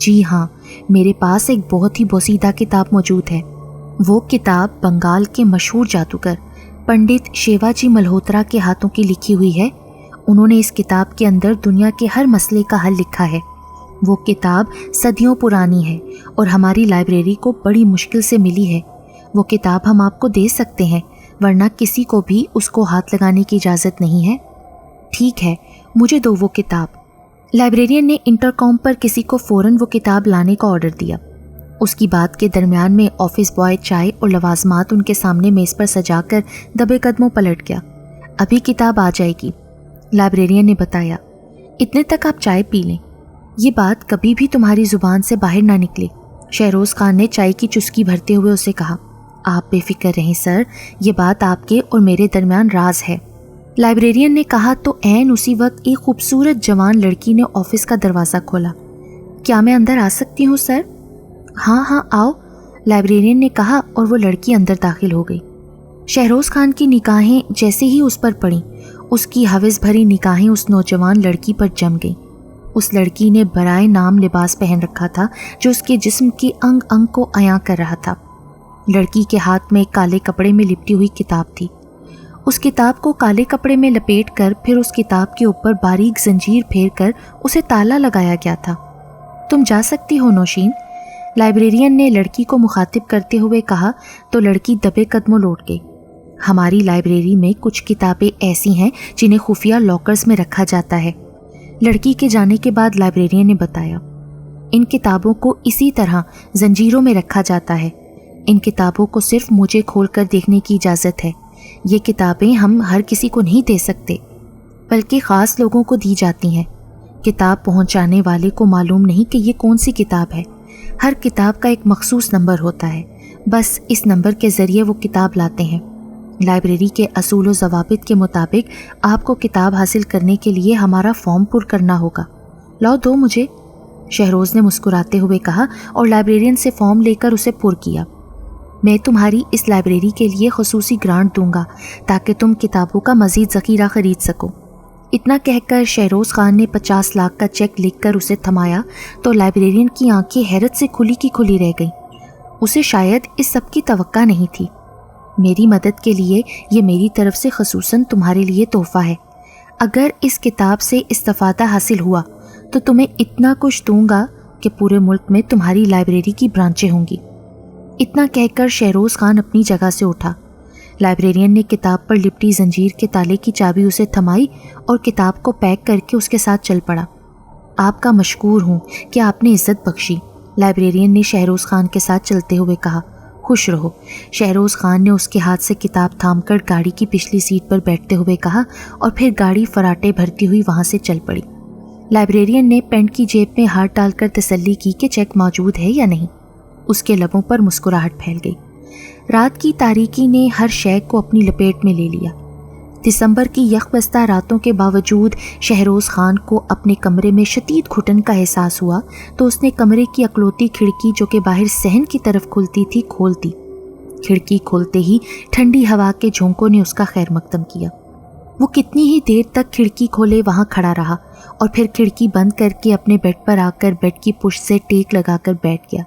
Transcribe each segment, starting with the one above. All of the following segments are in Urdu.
جی ہاں، میرے پاس ایک بہت ہی بوسیدہ کتاب موجود ہے۔ وہ کتاب بنگال کے مشہور جادوگر پنڈت شیواجی ملہوترا کے ہاتھوں کی لکھی ہوئی ہے۔ انہوں نے اس کتاب کے اندر دنیا کے ہر مسئلے کا حل لکھا ہے۔ وہ کتاب صدیوں پرانی ہے اور ہماری لائبریری کو بڑی مشکل سے ملی ہے۔ وہ کتاب ہم آپ کو دے سکتے ہیں، ورنہ کسی کو بھی اس کو ہاتھ لگانے کی اجازت نہیں ہے۔ ٹھیک ہے، مجھے دو وہ کتاب۔ لائبریرین نے انٹرکام پر کسی کو فوراً وہ کتاب لانے کا آرڈر دیا۔ اس کی بات کے درمیان میں آفس بوائے چائے اور لوازمات ان کے سامنے میز پر سجا کر دبے قدموں پلٹ گیا۔ ابھی کتاب آ جائے گی، لائبریرین نے بتایا۔ اتنے تک آپ چائے پی لیں، یہ بات کبھی بھی تمہاری زبان سے باہر نہ نکلے، شہروز خان نے چائے کی چسکی بھرتے ہوئے اسے کہا۔ آپ بے فکر رہیں سر، یہ بات آپ کے اور میرے درمیان راز ہے، لائبریرین نے کہا تو عین اسی وقت ایک خوبصورت جوان لڑکی نے آفس کا دروازہ کھولا۔ کیا میں اندر آ سکتی ہوں سر؟ ہاں ہاں آؤ، لائبریرین نے کہا اور وہ لڑکی اندر داخل ہو گئی۔ شہروز خان کی نگاہیں جیسے ہی اس پر پڑیں، اس کی ہوس بھری نگاہیں اس نوجوان لڑکی پر جم گئیں۔ اس لڑکی نے برائے نام لباس پہن رکھا تھا جو اس کے جسم کی انگ انگ کو عیاں کر رہا تھا۔ لڑکی کے ہاتھ میں ایک کالے کپڑے میں لپٹی ہوئی کتاب تھی۔ اس کتاب کو کالے کپڑے میں لپیٹ کر پھر اس کتاب کے اوپر باریک زنجیر پھیر کر اسے تالا لگایا گیا تھا۔ تم جا سکتی ہو نوشین، لائبریرین نے لڑکی کو مخاطب کرتے ہوئے کہا تو لڑکی دبے قدموں لوٹ گئی۔ ہماری لائبریری میں کچھ کتابیں ایسی ہیں جنہیں خفیہ لاکرز میں رکھا جاتا ہے، لڑکی کے جانے کے بعد لائبریرین نے بتایا۔ ان کتابوں کو اسی طرح زنجیروں میں رکھا جاتا ہے۔ ان کتابوں کو صرف مجھے کھول کر دیکھنے کی اجازت ہے۔ یہ کتابیں ہم ہر کسی کو نہیں دے سکتے، بلکہ خاص لوگوں کو دی جاتی ہیں۔ کتاب پہنچانے والے کو معلوم نہیں کہ یہ کون سی کتاب ہے۔ ہر کتاب کا ایک مخصوص نمبر ہوتا ہے، بس اس نمبر کے ذریعے وہ کتاب لاتے ہیں۔ لائبریری کے اصول و ضوابط کے مطابق آپ کو کتاب حاصل کرنے کے لیے ہمارا فارم پر کرنا ہوگا۔ لاؤ دو مجھے، شہروز نے مسکراتے ہوئے کہا اور لائبریرین سے فارم لے کر اسے پر کیا۔ میں تمہاری اس لائبریری کے لیے خصوصی گرانٹ دوں گا تاکہ تم کتابوں کا مزید ذخیرہ خرید سکو۔ اتنا کہہ کر شہروز خان نے 50 لاکھ کا چیک لکھ کر اسے تھمایا تو لائبریرین کی آنکھیں حیرت سے کھلی کی کھلی رہ گئیں۔ اسے شاید اس سب کی توقع نہیں تھی۔ میری مدد کے لیے یہ میری طرف سے خصوصاً تمہارے لیے تحفہ ہے۔ اگر اس کتاب سے استفادہ حاصل ہوا تو تمہیں اتنا کچھ دوں گا کہ پورے ملک میں تمہاری لائبریری کی برانچیں ہوں گی۔ اتنا کہہ کر شہروز خان اپنی جگہ سے اٹھا۔ لائبریرین نے کتاب پر لپٹی زنجیر کے تالے کی چابی اسے تھمائی اور کتاب کو پیک کر کے اس کے ساتھ چل پڑا۔ آپ کا مشکور ہوں کہ آپ نے عزت بخشی، لائبریرین نے شہروز خان کے ساتھ چلتے ہوئے کہا۔ خوش رہو، شہروز خان نے اس کے ہاتھ سے کتاب تھام کر گاڑی کی پچھلی سیٹ پر بیٹھتے ہوئے کہا اور پھر گاڑی فراٹے بھرتی ہوئی وہاں سے چل پڑی۔ لائبریرین نے پینٹ کی جیب میں ہاتھ ڈال کر تسلی کی کہ چیک موجود ہے یا نہیں۔ اس کے لبوں پر مسکراہٹ پھیل گئی۔ رات کی تاریکی نے ہر شے کو اپنی لپیٹ میں لے لیا۔ دسمبر کی یخ بستہ راتوں کے باوجود شہروز خان کو اپنے کمرے میں شدید گھٹن کا احساس ہوا تو اس نے کمرے کی اکلوتی کھڑکی جو کہ باہر صحن کی طرف کھلتی تھی کھول دی۔ کھڑکی کھولتے ہی ٹھنڈی ہوا کے جھونکوں نے اس کا خیر مقدم کیا۔ وہ کتنی ہی دیر تک کھڑکی کھولے وہاں کھڑا رہا اور پھر کھڑکی بند کر کے اپنے بیڈ پر آ کر بیڈ کی پشت سے ٹیک لگا کر بیٹھ گیا۔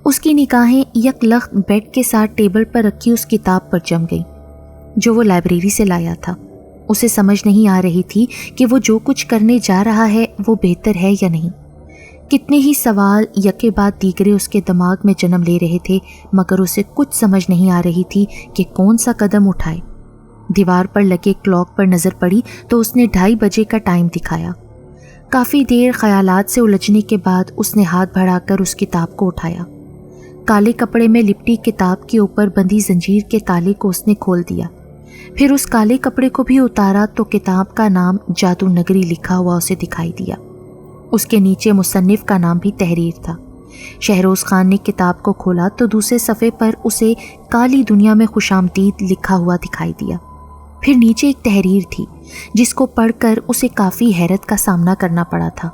اس کی نگاہیں یک لخت بیڈ کے ساتھ ٹیبل پر رکھی اس کتاب پر جم گئیں جو وہ لائبریری سے لایا تھا۔ اسے سمجھ نہیں آ رہی تھی کہ وہ جو کچھ کرنے جا رہا ہے وہ بہتر ہے یا نہیں۔ کتنے ہی سوال یکے بعد دیگرے اس کے دماغ میں جنم لے رہے تھے، مگر اسے کچھ سمجھ نہیں آ رہی تھی کہ کون سا قدم اٹھائے۔ دیوار پر لگے کلاک پر نظر پڑی تو اس نے 2:30 بجے کا ٹائم دکھایا۔ کافی دیر خیالات سے الجھنے کے بعد اس نے ہاتھ بڑھا کر اس کتاب کو اٹھایا۔ کالے کپڑے میں لپٹی کتاب کے اوپر بندھی زنجیر کے تالے کو اس نے کھول دیا، پھر اس کالے کپڑے کو بھی اتارا تو کتاب کا نام جادو نگری لکھا ہوا اسے دکھائی دیا۔ اس کے نیچے مصنف کا نام بھی تحریر تھا۔ شہروز خان نے کتاب کو کھولا تو دوسرے صفحے پر اسے کالی دنیا میں خوش آمدید لکھا ہوا دکھائی دیا۔ پھر نیچے ایک تحریر تھی جس کو پڑھ کر اسے کافی حیرت کا سامنا کرنا پڑا تھا،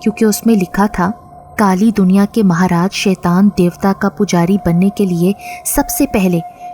کیونکہ اس میں لکھا تھا، کالی دنیا کے مہاراج شیطان دیوتا کا پجاری بننے کے لیے سب سے پہلے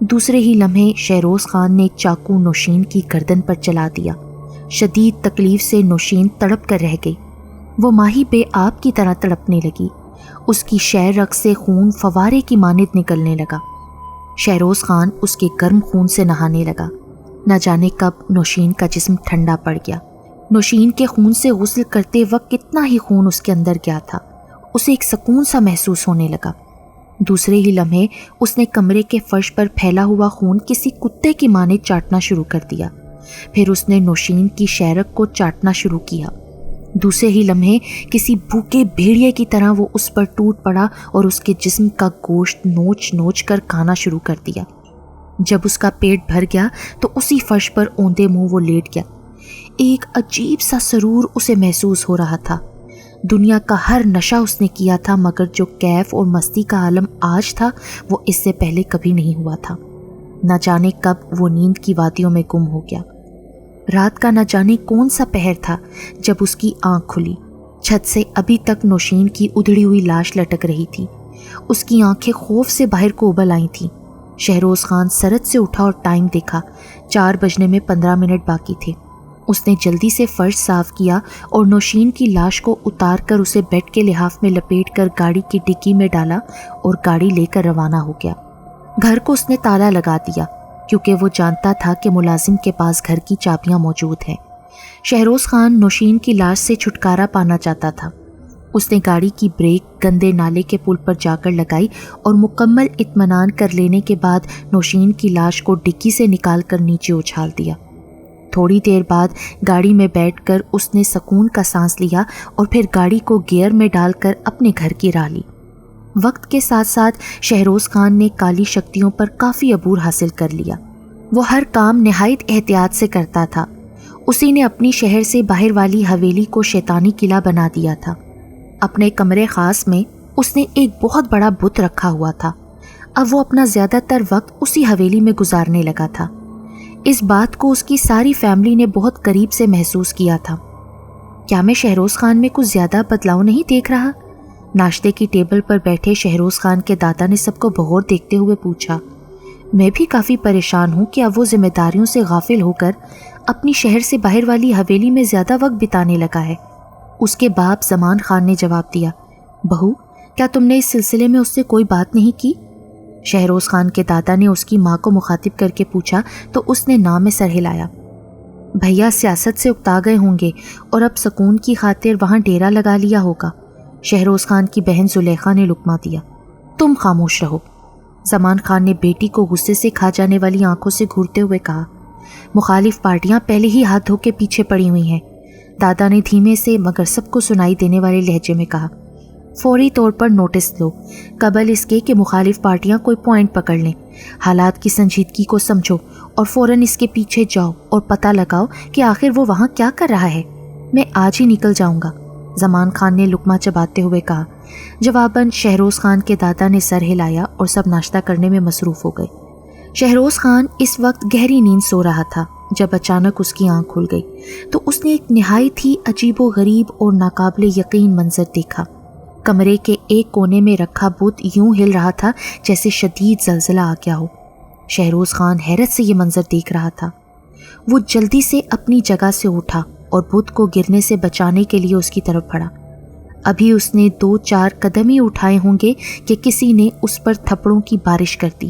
دوسرے ہی لمحے شہروز خان نے چاقو نوشین کی گردن پر چلا دیا۔ شدید تکلیف سے نوشین تڑپ کر رہ گئی۔ وہ ماہی بے آب کی طرح تڑپنے لگی۔ اس کی شہ رگ سے خون فوارے کی مانند نکلنے لگا۔ شہروز خان اس کے گرم خون سے نہانے لگا۔ نہ جانے کب نوشین کا جسم ٹھنڈا پڑ گیا۔ نوشین کے خون سے غسل کرتے وقت کتنا ہی خون اس کے اندر گیا تھا۔ اسے ایک سکون سا محسوس ہونے لگا۔ دوسرے ہی لمحے اس نے کمرے کے فرش پر پھیلا ہوا خون کسی کتے کی مانند چاٹنا شروع کر دیا۔ پھر اس نے نوشین کی شہرگ کو چاٹنا شروع کیا۔ دوسرے ہی لمحے کسی بھوکے بھیڑیے کی طرح وہ اس پر ٹوٹ پڑا اور اس کے جسم کا گوشت نوچ نوچ کر کھانا شروع کر دیا۔ جب اس کا پیٹ بھر گیا تو اسی فرش پر اوندے منہ وہ لیٹ گیا۔ ایک عجیب سا سرور اسے محسوس ہو رہا تھا۔ دنیا کا ہر نشہ اس نے کیا تھا، مگر جو کیف اور مستی کا عالم آج تھا وہ اس سے پہلے کبھی نہیں ہوا تھا۔ نہ جانے کب وہ نیند کی وادیوں میں گم ہو گیا۔ رات کا نہ جانے کون سا پہر تھا جب اس کی آنکھ کھلی۔ چھت سے ابھی تک نوشین کی ادھڑی ہوئی لاش لٹک رہی تھی۔ اس کی آنکھیں خوف سے باہر کو ابل آئی تھیں۔ شہروز خان سرد سے اٹھا اور ٹائم دیکھا۔ 4 بجنے میں 15 منٹ باقی تھے۔ اس نے جلدی سے فرش صاف کیا اور نوشین کی لاش کو اتار کر اسے بیڈ کے لحاف میں لپیٹ کر گاڑی کی ڈگی میں ڈالا اور گاڑی لے کر روانہ ہو گیا۔ گھر کو اس نے تالا لگا دیا کیونکہ وہ جانتا تھا کہ ملازم کے پاس گھر کی چابیاں موجود ہیں۔ شہروز خان نوشین کی لاش سے چھٹکارا پانا چاہتا تھا۔ اس نے گاڑی کی بریک گندے نالے کے پل پر جا کر لگائی اور مکمل اطمینان کر لینے کے بعد نوشین کی لاش کو ڈگی سے نکال کر نیچے اچھال دیا۔ تھوڑی دیر بعد گاڑی میں بیٹھ کر اس نے سکون کا سانس لیا اور پھر گاڑی کو گیئر میں ڈال کر اپنے گھر کی راہ لی۔ وقت کے ساتھ ساتھ شہروز خان نے کالی شکتیوں پر کافی عبور حاصل کر لیا۔ وہ ہر کام نہایت احتیاط سے کرتا تھا۔ اسی نے اپنی شہر سے باہر والی حویلی کو شیطانی قلعہ بنا دیا تھا۔ اپنے کمرے خاص میں اس نے ایک بہت بڑا بت رکھا ہوا تھا۔ اب وہ اپنا زیادہ تر وقت اسی حویلی میں گزارنے لگا تھا۔ اس بات کو اس کی ساری فیملی نے بہت قریب سے محسوس کیا تھا۔ کیا میں شہروز خان میں کچھ زیادہ بدلاؤ نہیں دیکھ رہا؟ ناشتے کی ٹیبل پر بیٹھے شہروز خان کے دادا نے سب کو بغور دیکھتے ہوئے پوچھا۔ میں بھی کافی پریشان ہوں کہ اب وہ ذمہ داریوں سے غافل ہو کر اپنی شہر سے باہر والی حویلی میں زیادہ وقت بتانے لگا ہے۔ اس کے باپ زمان خان نے جواب دیا، بہو کیا تم نے اس سلسلے میں اس سے کوئی بات نہیں کی؟ شہروز خان کے دادا نے اس کی ماں کو مخاطب کر کے پوچھا تو اس نے نام میں سر ہلایا۔ بھیا سیاست سے اکتا گئے ہوں گے اور اب سکون کی خاطر وہاں ڈیرا لگا لیا ہوگا۔ شہروز خان کی بہن زلیخا نے لقمہ دیا۔ تم خاموش رہو۔ زمان خان نے بیٹی کو غصے سے کھا جانے والی آنکھوں سے گھورتے ہوئے کہا، مخالف پارٹیاں پہلے ہی ہاتھ دھو کے پیچھے پڑی ہوئی ہیں۔ دادا نے دھیمے سے مگر سب کو سنائی دینے والے لہجے میں کہا، فوری طور پر نوٹس لو قبل اس کے کہ مخالف پارٹیاں کوئی پوائنٹ پکڑ لیں۔ حالات کی سنجیدگی کو سمجھو اور فوراً اس کے پیچھے جاؤ اور پتہ لگاؤ کہ آخر وہ وہاں کیا کر رہا ہے۔ میں آج ہی نکل جاؤں گا، زمان خان نے لقمہ چباتے ہوئے کہا۔ جواباً شہروز خان کے دادا نے سر ہلایا اور سب ناشتہ کرنے میں مصروف ہو گئے۔ شہروز خان اس وقت گہری نیند سو رہا تھا جب اچانک اس کی آنکھ کھل گئی تو اس نے ایک نہایت ہی عجیب و غریب اور ناقابل یقین منظر دیکھا۔ کمرے کے ایک کونے میں رکھا بت یوں ہل رہا تھا جیسے شدید زلزلہ آ گیا ہو۔ شہروز خان حیرت سے یہ منظر دیکھ رہا تھا۔ وہ جلدی سے اپنی جگہ سے اٹھا اور بت کو گرنے سے بچانے کے لیے اس کی طرف بڑھا۔ ابھی اس نے 2-4 قدم ہی اٹھائے ہوں گے کہ کسی نے اس پر تھپڑوں کی بارش کر دی۔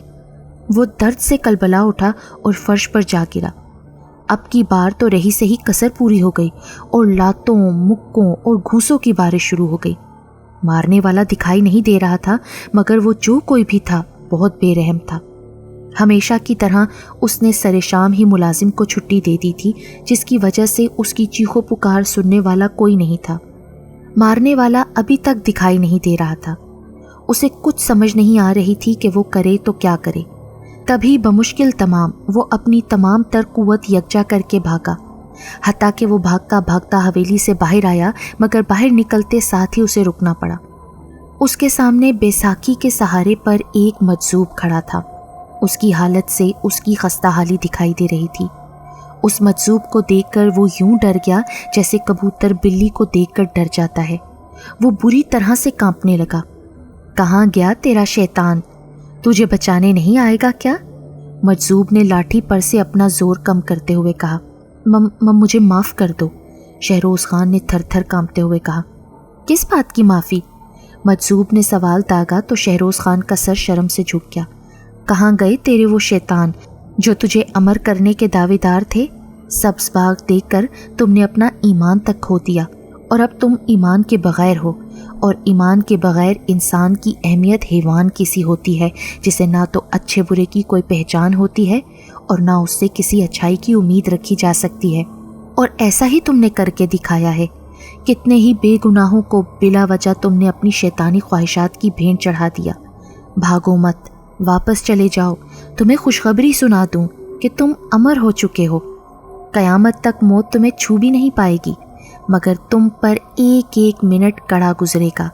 وہ درد سے کلبلا اٹھا اور فرش پر جا گرا۔ اب کی بار تو رہی سے ہی کسر پوری ہو گئی اور لاتوں، مکوں اور گھوسوں کی بارش شروع ہو گئی۔ مارنے والا دکھائی نہیں دے رہا تھا مگر وہ جو کوئی بھی تھا بہت بے رحم تھا۔ ہمیشہ کی طرح اس نے سر شام ہی ملازم کو چھٹی دے دی تھی، جس کی وجہ سے اس کی چیخو پکار سننے والا کوئی نہیں تھا۔ مارنے والا ابھی تک دکھائی نہیں دے رہا تھا۔ اسے کچھ سمجھ نہیں آ رہی تھی کہ وہ کرے تو کیا کرے۔ تبھی بمشکل تمام وہ اپنی تمام تر قوت یکجا کر کے بھاگا، حتیٰ کہ وہ بھاگتا بھاگتا حویلی سے باہر آیا مگر باہر نکلتے ساتھ ہی اسے رکنا پڑا۔ اس کے سامنے بیساکھی کے سہارے پر ایک مجذوب کھڑا تھا۔ اس کی حالت سے اس کی خستہ حالی دکھائی دے رہی تھی۔ اس مجذوب کو دیکھ کر وہ یوں ڈر گیا جیسے کبوتر بلی کو دیکھ کر ڈر جاتا ہے۔ وہ بری طرح سے کانپنے لگا۔ کہاں گیا تیرا شیطان؟ تجھے بچانے نہیں آئے گا کیا؟ مجذوب نے لاٹھی پر سے اپنا زور کم کرتے ہوئے کہا۔ مجھے معاف کر دو، شہروز خان نے تھر تھر کانپتے ہوئے کہا۔ کس بات کی معافی؟ مجذوب نے سوال داغا تو شہروز خان کا سر شرم سے جھک گیا۔ کہاں گئے تیرے وہ شیطان جو تجھے امر کرنے کے دعوے دار تھے؟ سبز باغ دیکھ کر تم نے اپنا ایمان تک کھو دیا، اور اب تم ایمان کے بغیر ہو، اور ایمان کے بغیر انسان کی اہمیت حیوان کی سی ہوتی ہے، جسے نہ تو اچھے برے کی کوئی پہچان ہوتی ہے اور نہ اس سے کسی اچھائی کی امید رکھی جا سکتی ہے۔ اور ایسا ہی تم نے کر کے دکھایا ہے۔ کتنے ہی بے گناہوں کو بلا وجہ تم نے اپنی شیطانی خواہشات کی بھینٹ چڑھا دیا۔ بھاگو مت، واپس چلے جاؤ، تمہیں خوشخبری سنا دوں کہ تم امر ہو چکے ہو۔ قیامت تک موت تمہیں چھو بھی نہیں پائے گی، مگر تم پر ایک ایک منٹ کڑا گزرے گا۔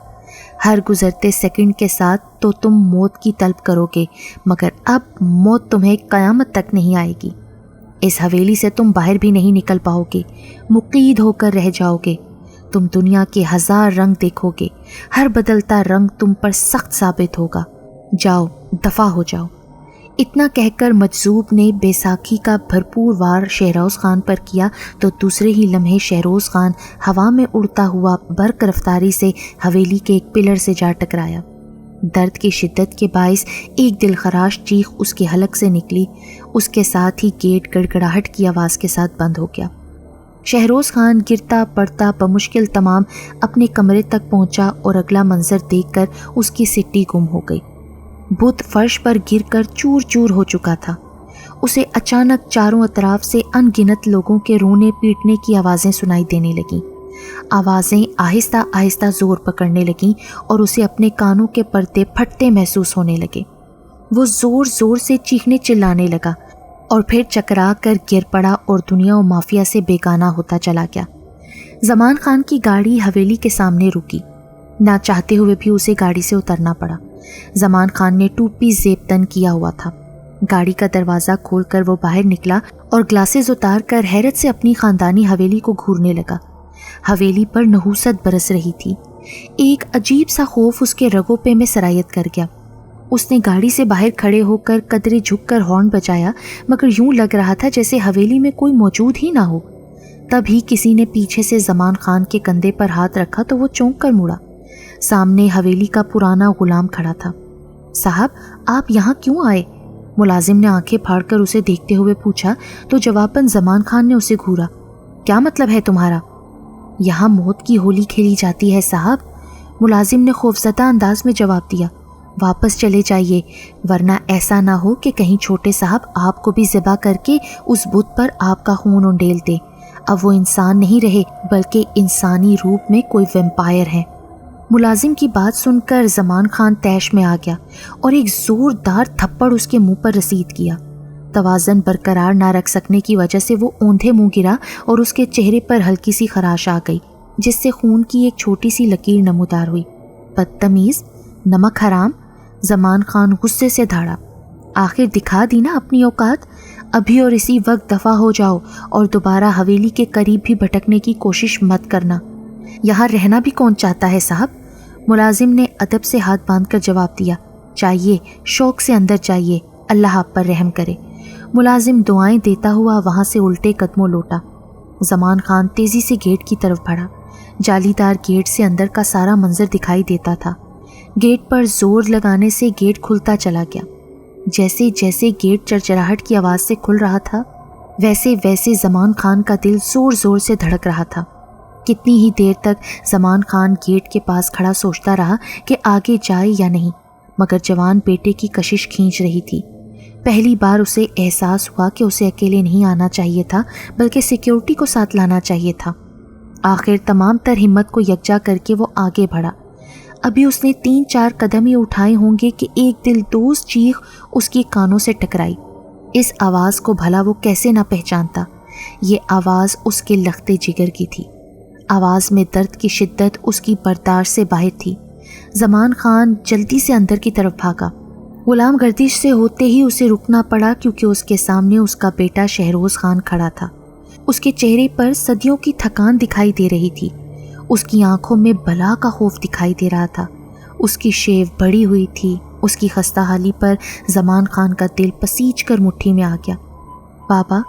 ہر گزرتے سیکنڈ کے ساتھ تو تم موت کی طلب کرو گے، مگر اب موت تمہیں قیامت تک نہیں آئے گی۔ اس حویلی سے تم باہر بھی نہیں نکل پاؤ گے، مقید ہو کر رہ جاؤ گے۔ تم دنیا کے 1000 رنگ دیکھو گے، ہر بدلتا رنگ تم پر سخت ثابت ہوگا۔ جاؤ، دفع ہو جاؤ۔ اتنا کہہ کر مجذوب نے بیساکھی کا بھرپور وار شہروز خان پر کیا تو دوسرے ہی لمحے شہروز خان ہوا میں اڑتا ہوا برق رفتاری سے حویلی کے ایک پلر سے جا ٹکرایا۔ درد کی شدت کے باعث ایک دل خراش چیخ اس کے حلق سے نکلی، اس کے ساتھ ہی گیٹ گڑگڑاہٹ کی آواز کے ساتھ بند ہو گیا۔ شہروز خان گرتا پڑتا بمشکل تمام اپنے کمرے تک پہنچا اور اگلا منظر دیکھ کر اس کی سٹی گم ہو گئی۔ بت فرش پر گر کر چور چور ہو چکا تھا۔ اسے اچانک چاروں اطراف سے ان گنت لوگوں کے رونے پیٹنے کی آوازیں سنائی دینے لگیں۔ آوازیں آہستہ آہستہ زور پکڑنے لگیں اور اسے اپنے کانوں کے پردے پھٹتے محسوس ہونے لگے۔ وہ زور زور سے چیخنے چلانے لگا اور پھر چکرا کر گر پڑا اور دنیا و مافیا سے بیگانہ ہوتا چلا گیا۔ زمان خان کی گاڑی حویلی کے سامنے رکی، نہ چاہتے ہوئے بھی اسے گاڑی سے اترنا پڑا۔ زمان خان نے ٹوپی زیب تن کیا ہوا تھا۔ گاڑی کا دروازہ کھول کر وہ باہر نکلا اور گلاسز اتار کر حیرت سے اپنی خاندانی حویلی کو گھورنے لگا۔ حویلی پر نحوست برس رہی تھی۔ ایک عجیب سا خوف اس کے رگوں پہ میں سرایت کر گیا۔ اس نے گاڑی سے باہر کھڑے ہو کر قدرے جھک کر ہارن بجایا، مگر یوں لگ رہا تھا جیسے حویلی میں کوئی موجود ہی نہ ہو۔ تبھی کسی نے پیچھے سے زمان خان کے کندھے پر ہاتھ رکھا تو وہ چونک کر مڑا۔ سامنے حویلی کا پرانا غلام کھڑا تھا۔ صاحب، آپ یہاں کیوں آئے؟ ملازم نے آنکھیں پھاڑ کر اسے دیکھتے ہوئے پوچھا تو جواباً زمان خان نے اسے گھورا۔ کیا مطلب ہے تمہارا؟ یہاں موت کی ہولی کھیلی جاتی ہے صاحب، ملازم نے خوفزدہ انداز میں جواب دیا۔ واپس چلے جائیے، ورنہ ایسا نہ ہو کہ کہیں چھوٹے صاحب آپ کو بھی ذبح کر کے اس بت پر آپ کا خون انڈیل دے۔ اب وہ انسان نہیں رہے بلکہ انسانی روپ میں کوئی ویمپائر ہے۔ ملازم کی بات سن کر زمان خان طیش میں آ گیا اور ایک زوردار تھپڑ اس کے منہ پر رسید کیا۔ توازن برقرار نہ رکھ سکنے کی وجہ سے وہ اوندھے منہ گرا اور اس کے چہرے پر ہلکی سی خراش آ گئی، جس سے خون کی ایک چھوٹی سی لکیر نمودار ہوئی۔ بدتمیز، نمک حرام! زمان خان غصے سے دھاڑا۔ آخر دکھا دی نا اپنی اوقات، ابھی اور اسی وقت دفع ہو جاؤ اور دوبارہ حویلی کے قریب بھی بھٹکنے کی کوشش مت کرنا۔ یہاں رہنا بھی کون چاہتا ہے صاحب؟ ملازم نے ادب سے ہاتھ باندھ کر جواب دیا۔ چاہیے، شوق سے اندر جائیے، اللہ آپ پر رحم کرے۔ ملازم دعائیں دیتا ہوا وہاں سے الٹے قدموں لوٹا۔ زمان خان تیزی سے گیٹ کی طرف بڑھا۔ جالی دار گیٹ سے اندر کا سارا منظر دکھائی دیتا تھا۔ گیٹ پر زور لگانے سے گیٹ کھلتا چلا گیا۔ جیسے جیسے گیٹ چرچراہٹ کی آواز سے کھل رہا تھا، ویسے ویسے زمان خان کا دل زور زور سے دھڑک رہا تھا۔ کتنی ہی دیر تک زمان خان گیٹ کے پاس کھڑا سوچتا رہا کہ آگے جائے یا نہیں، مگر جوان بیٹے کی کشش کھینچ رہی تھی۔ پہلی بار اسے احساس ہوا کہ اسے اکیلے نہیں آنا چاہیے تھا بلکہ سیکیورٹی کو ساتھ لانا چاہیے تھا۔ آخر تمام تر ہمت کو یکجا کر کے وہ آگے بڑھا۔ ابھی اس نے 3-4 قدم ہی اٹھائے ہوں گے کہ ایک دل دوز چیخ اس کی کانوں سے ٹکرائی۔ اس آواز کو بھلا وہ کیسے نہ پہچانتا؟ یہ آواز اس کے لختے جگر کی تھی۔ آواز میں درد کی شدت اس کی برداشت سے باہر تھی۔ زمان خان جلدی سے اندر کی طرف بھاگا۔ غلام گردش سے ہوتے ہی اسے رکنا پڑا کیونکہ اس کے سامنے اس کا بیٹا شہروز خان کھڑا تھا۔ اس کے چہرے پر صدیوں کی تھکان دکھائی دے رہی تھی۔ اس کی آنکھوں میں بلا کا خوف دکھائی دے رہا تھا۔ اس کی شیو بڑی ہوئی تھی، اس کی خستہ حالی پر زمان خان کا دل پسیج کر مٹھی میں آ گیا۔ بابا،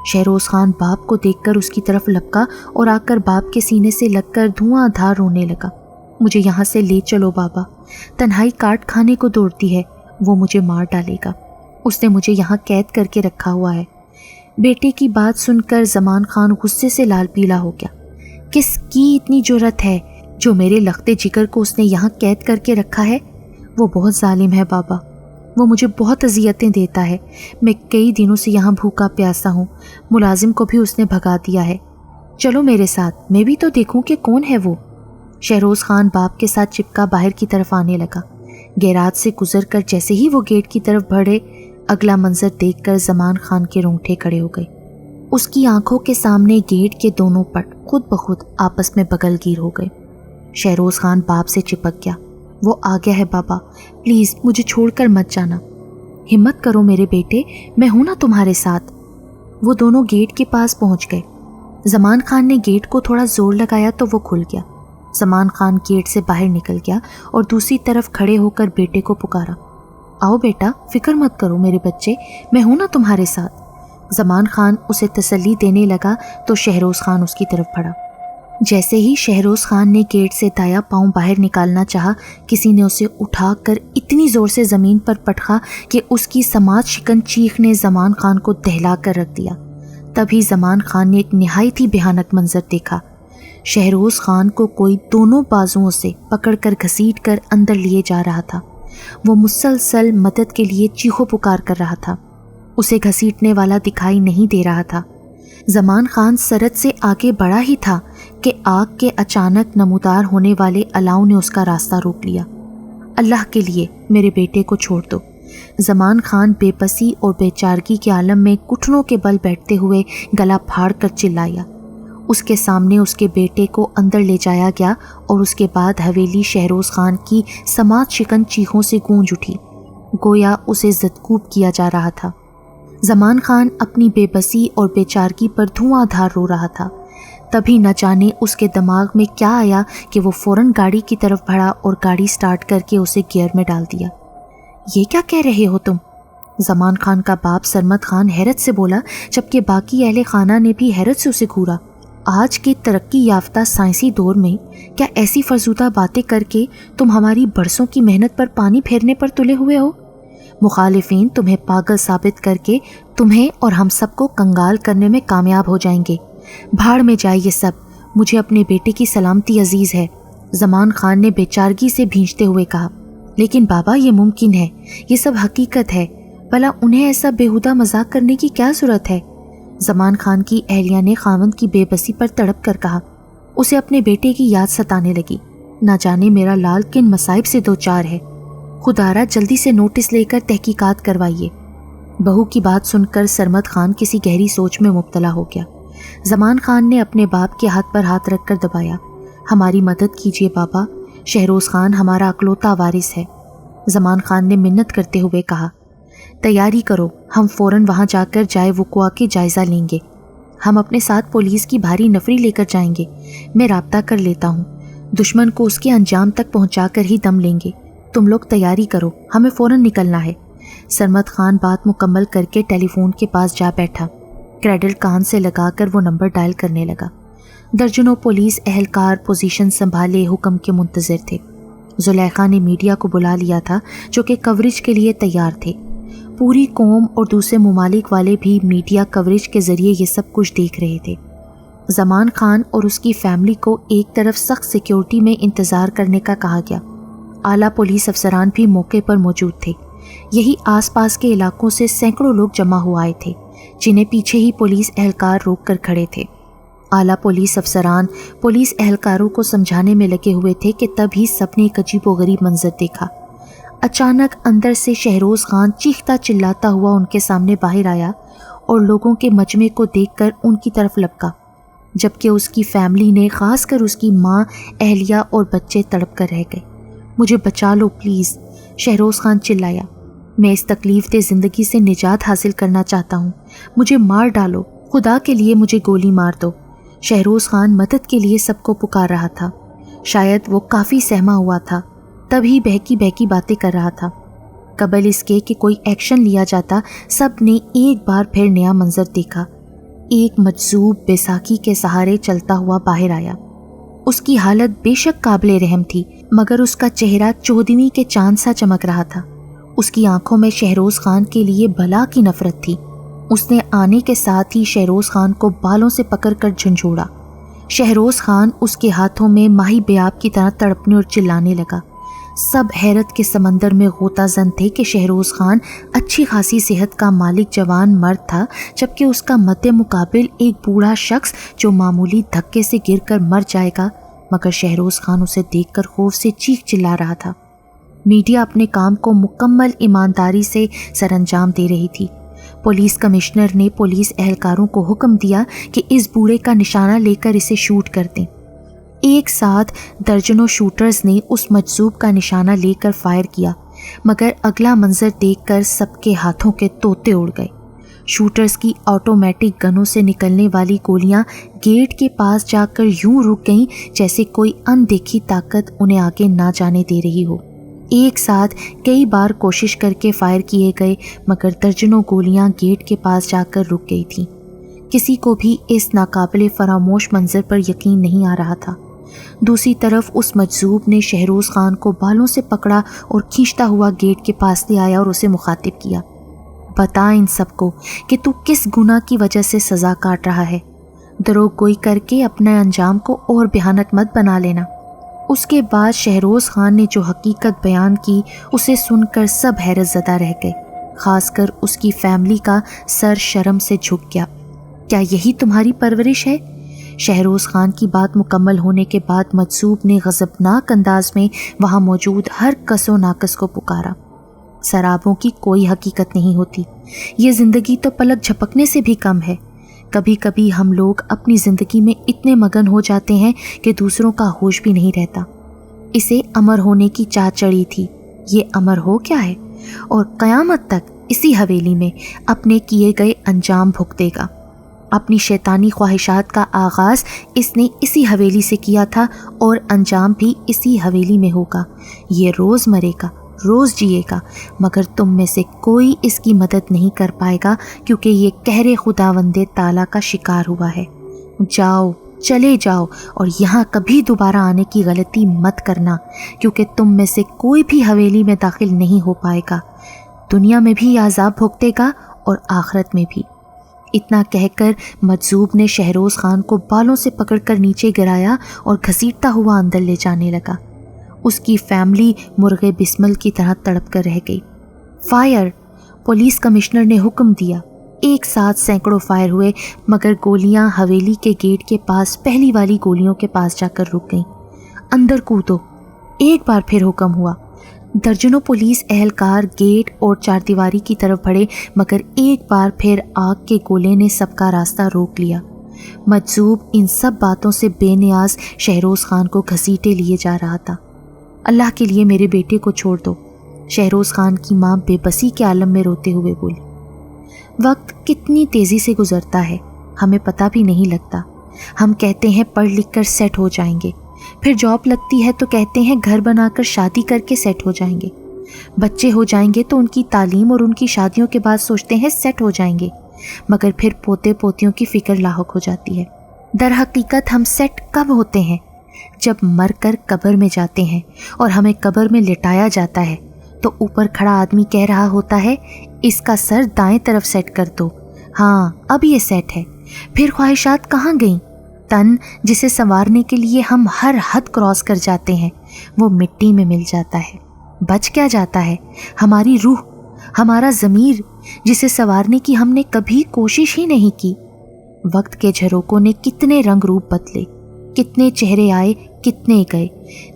شہروز خان باپ کو دیکھ کر اس کی طرف لپکا اور آ کر باپ کے سینے سے لگ کر دھواں دھار رونے لگا۔ مجھے یہاں سے لے چلو بابا، تنہائی کاٹ کھانے کو دوڑتی ہے، وہ مجھے مار ڈالے گا، اس نے مجھے یہاں قید کر کے رکھا ہوا ہے۔ بیٹے کی بات سن کر زمان خان غصے سے لال پیلا ہو گیا۔ کس کی اتنی جرأت ہے جو میرے لختے جگر کو اس نے یہاں قید کر کے رکھا ہے؟ وہ بہت ظالم ہے بابا، وہ مجھے بہت اذیتیں دیتا ہے، میں کئی دنوں سے یہاں بھوکا پیاسا ہوں، ملازم کو بھی اس نے بھگا دیا ہے، چلو میرے ساتھ، میں بھی تو دیکھوں کہ کون ہے وہ۔ شہروز خان باپ کے ساتھ چپکا باہر کی طرف آنے لگا۔ گیراج سے گزر کر جیسے ہی وہ گیٹ کی طرف بڑھے، اگلا منظر دیکھ کر زمان خان کے رونگٹے کھڑے ہو گئے۔ اس کی آنکھوں کے سامنے گیٹ کے دونوں پٹ خود بخود آپس میں بغل گیر ہو گئے۔ شہروز خان باپ سے چپک گیا۔ وہ آ گیا ہے بابا، پلیز مجھے چھوڑ کر مت جانا، ہمت کرو میرے بیٹے، میں ہوں نا تمہارے ساتھ۔ وہ دونوں گیٹ کے پاس پہنچ گئے۔ زمان خان نے گیٹ کو تھوڑا زور لگایا تو وہ کھل گیا۔ زمان خان گیٹ سے باہر نکل گیا اور دوسری طرف کھڑے ہو کر بیٹے کو پکارا، آؤ بیٹا، فکر مت کرو میرے بچے، میں ہوں نا تمہارے ساتھ۔ زمان خان اسے تسلی دینے لگا تو شہروز خان اس کی طرف بڑھا۔ جیسے ہی شہروز خان نے گیٹ سے دایا پاؤں باہر نکالنا چاہا، کسی نے اسے اٹھا کر اتنی زور سے زمین پر پٹخا کہ اس کی سماعت شکن چیخ نے زمان خان کو دہلا کر رکھ دیا۔ تبھی زمان خان نے ایک نہایت ہی بھیانک منظر دیکھا۔ شہروز خان کو کوئی دونوں بازوؤں سے پکڑ کر گھسیٹ کر اندر لیے جا رہا تھا۔ وہ مسلسل مدد کے لیے چیخو پکار کر رہا تھا۔ اسے گھسیٹنے والا دکھائی نہیں دے رہا تھا۔ زمان خان سرحد سے آگے بڑھا ہی تھا کہ آگ کے اچانک نمودار ہونے والے الاؤ نے اس کا راستہ روک لیا۔ اللہ کے لیے میرے بیٹے کو چھوڑ دو۔ زمان خان بے بسی اور بے چارگی کے عالم میں گھٹنوں کے بل بیٹھتے ہوئے گلا پھاڑ کر چلایا۔ اس کے سامنے اس کے بیٹے کو اندر لے جایا گیا اور اس کے بعد حویلی شہروز خان کی سماعت شکن چیخوں سے گونج اٹھی، گویا اسے زدکوب کیا جا رہا تھا۔ زمان خان اپنی بے بسی اور بے چارگی پر دھواں دھار رو رہا تھا۔ تبھی نہ جانے اس کے دماغ میں کیا آیا کہ وہ فوراً گاڑی کی طرف بڑھا اور گاڑی سٹارٹ کر کے اسے گیئر میں ڈال دیا۔ یہ کیا کہہ رہے ہو تم؟ زمان خان کا باپ سرمد خان حیرت سے بولا، جبکہ باقی اہل خانہ نے بھی حیرت سے اسے گھورا۔ آج کے ترقی یافتہ سائنسی دور میں کیا ایسی فرزودہ باتیں کر کے تم ہماری برسوں کی محنت پر پانی پھیرنے پر تلے ہوئے ہو؟ مخالفین تمہیں پاگل ثابت کر کے تمہیں اور ہم سب کو کنگال کرنے میں کامیاب ہو جائیں گے۔ بھاڑ میں جائے یہ سب، مجھے اپنے بیٹے کی سلامتی عزیز ہے، زمان خان نے بے چارگی سے بھینجتے ہوئے کہا۔ لیکن بابا، یہ ممکن ہے، یہ سب حقیقت ہے، بھلا انہیں ایسا بےہودہ مذاق کرنے کی کیا ضرورت ہے؟ زمان خان کی اہلیہ نے خاوند کی بے بسی پر تڑپ کر کہا۔ اسے اپنے بیٹے کی یاد ستانے لگی۔ نہ جانے میرا لال کن مصائب سے دوچار ہے، خدارا جلدی سے نوٹس لے کر تحقیقات کروائیے۔ بہو کی بات سن کر سرمد خان کسی گہری سوچ میں مبتلا ہو گیا۔ زمان خان نے اپنے باپ کے ہاتھ پر ہاتھ رکھ کر دبایا۔ ہماری مدد کیجیے بابا، شہروز خان ہمارا اکلوتا وارث ہے۔ زمان خان نے منت کرتے ہوئے کہا، تیاری کرو، ہم فوراً وہاں جا کر جائے وقوع کے جائزہ لیں گے۔ ہم اپنے ساتھ پولیس کی بھاری نفری لے کر جائیں گے۔ میں رابطہ کر لیتا ہوں، دشمن کو اس کے انجام تک پہنچا کر ہی دم لیں گے۔ تم لوگ تیاری کرو، ہمیں فوراً نکلنا ہے۔ سرمد خان بات مکمل کر کے ٹیلی فون کے پاس جا بیٹھا۔ کریڈل کان سے لگا کر وہ نمبر ڈائل کرنے لگا۔ درجنوں پولیس اہلکار پوزیشن سنبھالے حکم کے منتظر تھے۔ زلیخا نے میڈیا کو بلا لیا تھا جو کہ کوریج کے لیے تیار تھے۔ پوری قوم اور دوسرے ممالک والے بھی میڈیا کوریج کے ذریعے یہ سب کچھ دیکھ رہے تھے۔ زمان خان اور اس کی فیملی کو ایک طرف سخت سیکیورٹی میں انتظار کرنے کا کہا گیا۔ اعلیٰ پولیس افسران بھی موقع پر موجود تھے۔ یہی آس پاس کے علاقوں سے سینکڑوں لوگ جمع ہو آئے تھے جنہیں پیچھے ہی پولیس اہلکار روک کر کھڑے تھے۔ اعلیٰ پولیس افسران پولیس اہلکاروں کو سمجھانے میں لگے ہوئے تھے کہ تب ہی سب نے ایک عجیب و غریب منظر دیکھا۔ اچانک اندر سے شہروز خان چیختا چلاتا ہوا ان کے سامنے باہر آیا اور لوگوں کے مجمع کو دیکھ کر ان کی طرف لپکا، جبکہ اس کی فیملی نے، خاص کر اس کی ماں، اہلیہ اور بچے تڑپ کر رہ گئے۔ مجھے بچا لو پلیز، شہروز خان چلایا۔ میں اس تکلیف دہ زندگی سے نجات حاصل کرنا چاہتا ہوں، مجھے مار ڈالو، خدا کے لیے مجھے گولی مار دو۔ شہروز خان مدد کے لیے سب کو پکار رہا تھا۔ تھا، شاید وہ کافی سہما ہوا تھا، تب ہی بہکی بہکی باتیں کر رہا تھا۔ قبل اس کے کہ کوئی ایکشن لیا جاتا سب نے ایک بار پھر نیا منظر دیکھا۔ ایک مجذوب بیساکھی کے سہارے چلتا ہوا باہر آیا۔ اس کی حالت بے شک قابل رحم تھی، مگر اس کا چہرہ 14ویں کے چاند سا چمک رہا تھا۔ اس کی آنکھوں میں شہروز خان کے لیے بلا کی نفرت تھی۔ اس نے آنے کے ساتھ ہی شہروز خان کو بالوں سے پکڑ کر جھنجھوڑا۔ شہروز خان اس کے ہاتھوں میں ماہی بیاب کی طرح تڑپنے اور چلانے لگا۔ سب حیرت کے سمندر میں غوطہ زن تھے کہ شہروز خان اچھی خاصی صحت کا مالک جوان مرد تھا، جبکہ اس کا مد مقابل ایک بوڑھا شخص جو معمولی دھکے سے گر کر مر جائے گا، مگر شہروز خان اسے دیکھ کر خوف سے چیخ چلا رہا تھا۔ میڈیا اپنے کام کو مکمل ایمانداری سے سر انجام دے رہی تھی۔ پولیس کمشنر نے پولیس اہلکاروں کو حکم دیا کہ اس بوڑھے کا نشانہ لے کر اسے شوٹ کر دیں۔ ایک ساتھ درجنوں شوٹرز نے اس مجذوب کا نشانہ لے کر فائر کیا، مگر اگلا منظر دیکھ کر سب کے ہاتھوں کے طوطے اڑ گئے۔ شوٹرز کی آٹومیٹک گنوں سے نکلنے والی گولیاں گیٹ کے پاس جا کر یوں رک گئیں جیسے کوئی اندیکھی طاقت انہیں آگے نہ جانے دے رہی ہو۔ ایک ساتھ کئی بار کوشش کر کے فائر کیے گئے، مگر درجنوں گولیاں گیٹ کے پاس جا کر رک گئی تھیں۔ کسی کو بھی اس ناقابل فراموش منظر پر یقین نہیں آ رہا تھا۔ دوسری طرف اس مجذوب نے شہروز خان کو بالوں سے پکڑا اور کھینچتا ہوا گیٹ کے پاس لے آیا اور اسے مخاطب کیا۔ بتا ان سب کو کہ تو کس گناہ کی وجہ سے سزا کاٹ رہا ہے۔ دروغ گوئی کر کے اپنے انجام کو اور بھیانک مت بنا لینا۔ اس کے بعد شہروز خان نے جو حقیقت بیان کی اسے سن کر سب حیرت زدہ رہ گئے، خاص کر اس کی فیملی کا سر شرم سے جھک گیا۔ کیا یہی تمہاری پرورش ہے؟ شہروز خان کی بات مکمل ہونے کے بعد مجذوب نے غضبناک انداز میں وہاں موجود ہر کس و ناقص کو پکارا۔ سرابوں کی کوئی حقیقت نہیں ہوتی، یہ زندگی تو پلک جھپکنے سے بھی کم ہے۔ کبھی کبھی ہم لوگ اپنی زندگی میں اتنے مگن ہو جاتے ہیں کہ دوسروں کا ہوش بھی نہیں رہتا۔ اسے امر ہونے کی چاہ چڑھی تھی، یہ امر ہو کیا ہے، اور قیامت تک اسی حویلی میں اپنے کیے گئے انجام بھگتے گا۔ اپنی شیطانی خواہشات کا آغاز اس نے اسی حویلی سے کیا تھا اور انجام بھی اسی حویلی میں ہوگا۔ یہ روز مرے گا، روز جیے گا، مگر تم میں سے کوئی اس کی مدد نہیں کر پائے گا، کیونکہ یہ قہر خداوند تعالیٰ کا شکار ہوا ہے۔ جاؤ، چلے جاؤ، اور یہاں کبھی دوبارہ آنے کی غلطی مت کرنا، کیونکہ تم میں سے کوئی بھی حویلی میں داخل نہیں ہو پائے گا۔ دنیا میں بھی عذاب بھگتے گا اور آخرت میں بھی۔ اتنا کہہ کر مجذوب نے شہروز خان کو بالوں سے پکڑ کر نیچے گرایا اور گھسیٹتا ہوا اندر لے جانے لگا۔ اس کی فیملی مرغے بسمل کی طرح تڑپ کر رہ گئی۔ فائر! پولیس کمشنر نے حکم دیا۔ ایک ساتھ سینکڑوں فائر ہوئے، مگر گولیاں حویلی کے گیٹ کے پاس پہلی والی گولیوں کے پاس جا کر رک گئیں۔ اندر کودو! ایک بار پھر حکم ہوا۔ درجنوں پولیس اہلکار گیٹ اور چار دیواری کی طرف بڑھے، مگر ایک بار پھر آگ کے گولے نے سب کا راستہ روک لیا۔ مجذوب ان سب باتوں سے بے نیاز شہروز خان کو گھسیٹے لیے جا رہا تھا۔ اللہ کے لیے میرے بیٹے کو چھوڑ دو، شہروز خان کی ماں بے بسی کے عالم میں روتے ہوئے بولی۔ وقت کتنی تیزی سے گزرتا ہے، ہمیں پتہ بھی نہیں لگتا۔ ہم کہتے ہیں پڑھ لکھ کر سیٹ ہو جائیں گے، پھر جاب لگتی ہے تو کہتے ہیں گھر بنا کر شادی کر کے سیٹ ہو جائیں گے، بچے ہو جائیں گے تو ان کی تعلیم اور ان کی شادیوں کے بعد سوچتے ہیں سیٹ ہو جائیں گے، مگر پھر پوتے پوتیوں کی فکر لاحق ہو جاتی ہے۔ در حقیقت ہم سیٹ کب ہوتے ہیں؟ جب مر کر قبر میں جاتے ہیں اور ہمیں قبر میں لٹایا جاتا ہے تو اوپر کھڑا آدمی کہہ رہا ہوتا ہے اس کا سر دائیں طرف سیٹ کر دو، ہاں اب یہ سیٹ ہے۔ پھر خواہشات کہاں گئیں؟ تن جسے سنوارنے کے لیے ہم ہر حد کراس کر جاتے ہیں وہ مٹی میں مل جاتا ہے۔ بچ کیا جاتا ہے؟ ہماری روح، ہمارا ضمیر، جسے سنوارنے کی ہم نے کبھی کوشش ہی نہیں کی۔ وقت کے جھروکوں نے کتنے رنگ روپ بدلے، کتنے چہرے آئے، کتنے گئے۔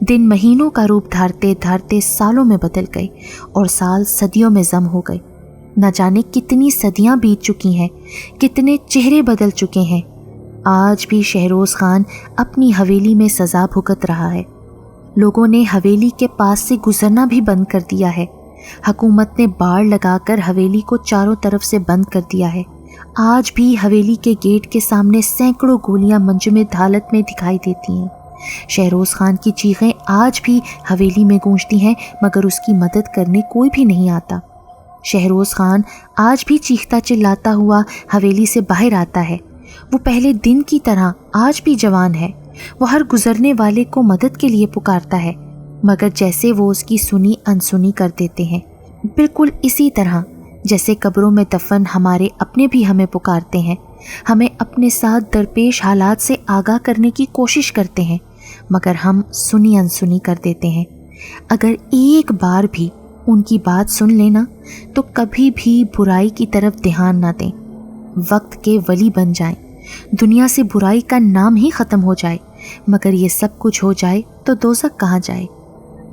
دن مہینوں کا روپ دھارتے دھارتے سالوں میں بدل گئے اور سال صدیوں میں ضم ہو گئے۔ نہ جانے کتنی صدیاں بیت چکی ہیں، کتنے چہرے بدل چکے ہیں۔ آج بھی شہروز خان اپنی حویلی میں سزا بھگت رہا ہے۔ لوگوں نے حویلی کے پاس سے گزرنا بھی بند کر دیا ہے۔ حکومت نے باڑ لگا کر حویلی کو چاروں طرف سے بند کر دیا ہے۔ آج بھی حویلی کے گیٹ کے سامنے سینکڑوں گولیاں منجمد حالت میں دکھائی دیتی ہیں۔ شہروز خان کی چیخیں آج بھی حویلی میں گونجتی ہیں مگر اس کی مدد کرنے کوئی بھی نہیں آتا۔ شہروز خان آج بھی چیختا چلاتا ہوا حویلی سے باہر آتا ہے۔ وہ پہلے دن کی طرح آج بھی جوان ہے۔ وہ ہر گزرنے والے کو مدد کے لیے پکارتا ہے مگر جیسے وہ اس کی سنی انسنی کر دیتے ہیں، بالکل اسی طرح جیسے قبروں میں دفن ہمارے اپنے بھی ہمیں پکارتے ہیں، ہمیں اپنے ساتھ درپیش حالات سے آگاہ کرنے کی کوشش کرتے ہیں مگر ہم سنی انسنی کر دیتے ہیں۔ اگر ایک بار بھی ان کی بات سن لینا تو کبھی بھی برائی کی طرف دھیان نہ دیں، وقت کے ولی بن جائیں، دنیا سے برائی کا نام ہی ختم ہو جائے، مگر یہ سب کچھ ہو جائے تو دوزخ کہاں جائے؟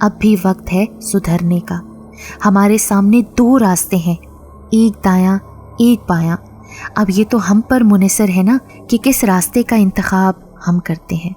اب بھی وقت ہے سدھرنے کا۔ ہمارے سامنے دو راستے ہیں، ایک دایاں ایک بایاں۔ اب یہ تو ہم پر منحصر ہے نا کہ کس راستے کا انتخاب ہم کرتے ہیں۔